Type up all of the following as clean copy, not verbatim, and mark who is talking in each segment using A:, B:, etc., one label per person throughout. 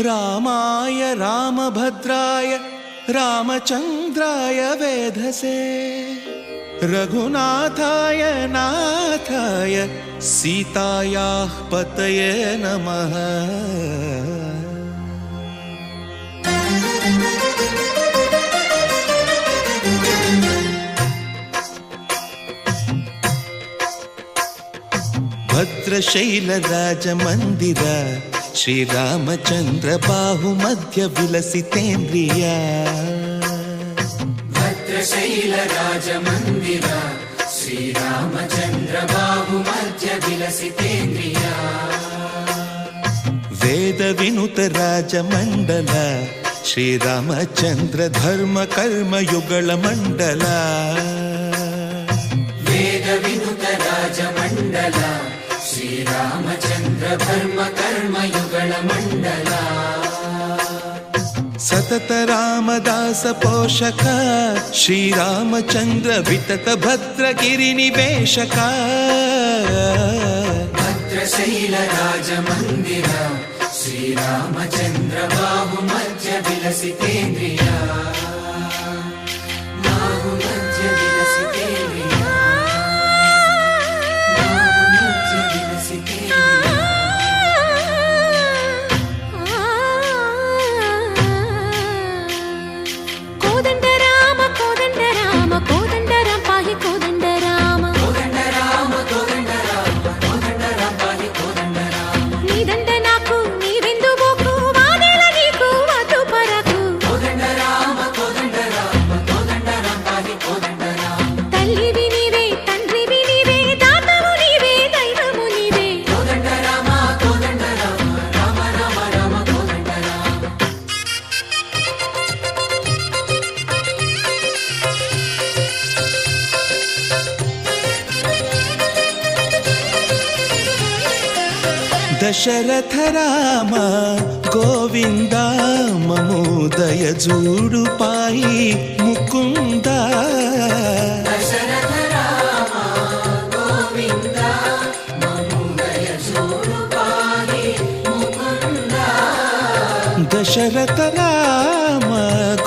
A: रामाय रामभद्राय रामचन्द्राय वेधसे रघुनाथाय नाथाय सीतायाः पतये नमः। भद्रशैलराजमन्दिर श्रीरामचन्द्र बाहुमध्य विलसितेन्द्रिय
B: भद्रशैलराजमन्दिर श्रीरामचन्द्र बाहुमध्य विलसितेन्द्रिय
A: वेदविनुत राजमण्डल श्रीरामचन्द्र धर्म कर्म युगल मण्डल
B: वेदविनुत राजमण्डल श्रीरामचन्द्र धर्म कर्म युगल मण्डल
A: सतत रामदास पोषक श्रीरामचन्द्र वितत भद्रगिरि निवेशक
B: भद्रशैलराजमन्दिर श्रीरामचन्द्र बाहुमध्य विलसितेन्द्रिय बाहुमध्य विलसितेन्द्रिय बाहुमध्य विलसितेन्द्रिय।
C: कोदंड राम पाहि कोदंड राम
B: पाहि कोदंड राम
C: नीदंड नाकु नीवेंदु बोकु वादेल नीकु वतु परकु
B: कोदंड राम पाहि कोदंड राम
C: तल्लिवि नीवे तंड्रिवि नीवे दातवु नीवे दैवमु नीवे
B: कोदंड राम राम राम राम कोदंड राम।
A: दशरथ राम गोविंद ममोदय जूडु पाहि मुकुंद
B: दशरथ राम गोविंद ममोदय जूडु पाहि मुकुंद
A: दशरथ राम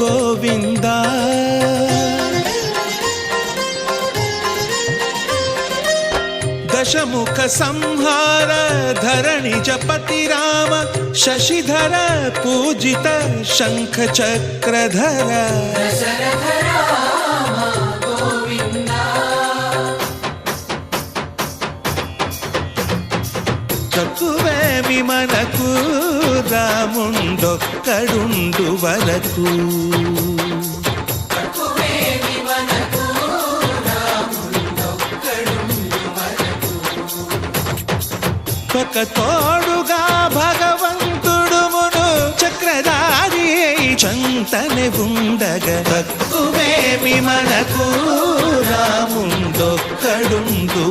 A: गोविंद दशमुख संहार धरणि जपति राम शशिधर पूजित शंख चक्रधर
B: दशरथ राम गोविंद
A: चकुवे विमनकु रामुंडొక్కడుండు వరకు ఒక తోడుగా భగవంతుడుమును చక్రధారి చంతనే ఉండగా తక్కువేమి మనకు రాముండొక్కడుండు